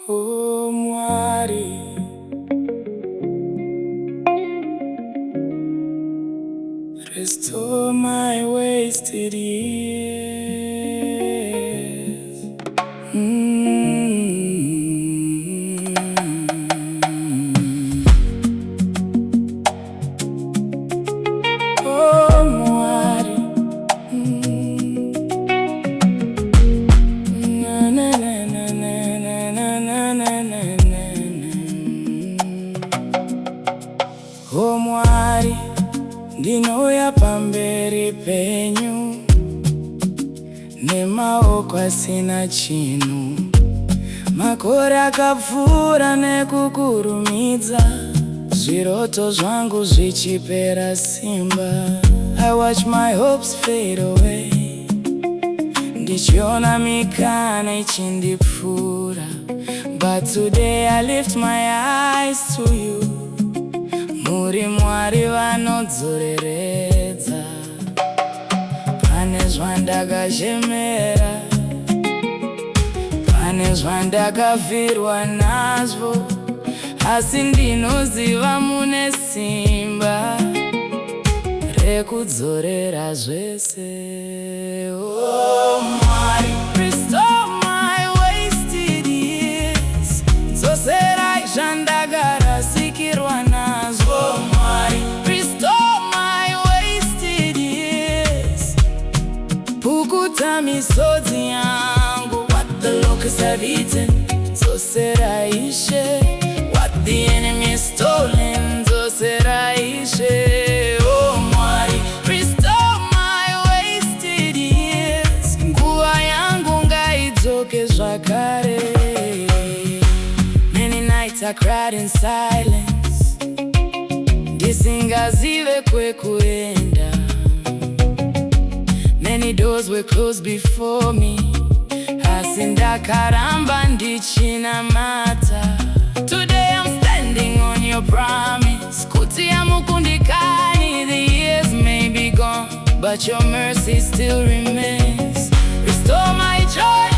Oh, Mwari, restore my wasted years. Oh, Mwari, na na na na na na na na na na. Oh, Mwari, ndinouya pamberi penyu nemaoko asina chinhu, makore akapfuura nekukurumidza, zviroto zvangu zvichipera simba. I watch my hopes fade away, ndichiona mikana ichindipfuura. But today I lift my eyes to you. Muri Mwari vanodzoreredza. Pane zvandakachemera, pane zvandakavhirwa nazvo, asi ndinoziva mune simba rekudzorera zvese. Oh, Mwari, restore my wasted years. Dzoserai zvandakarasikirwa nazvo. Oh, Mwari, restore my wasted years. Pukuta misodzi yangu, what the locusts have eaten. Dzoserai Ishe, what the enemy has stolen. Dzoserai Ishe. Oh, Mwari, restore my wasted years. Nguva yangu ngaidzoke zvakare. Many nights I cried in silence, ndisingazive kwekuenda. Many doors were closed before me, asi ndakaramba ndichinamata. Today I'm standing on your promise, kuti hamukundikani. The years may be gone, but your mercy still remains. Restore my joy,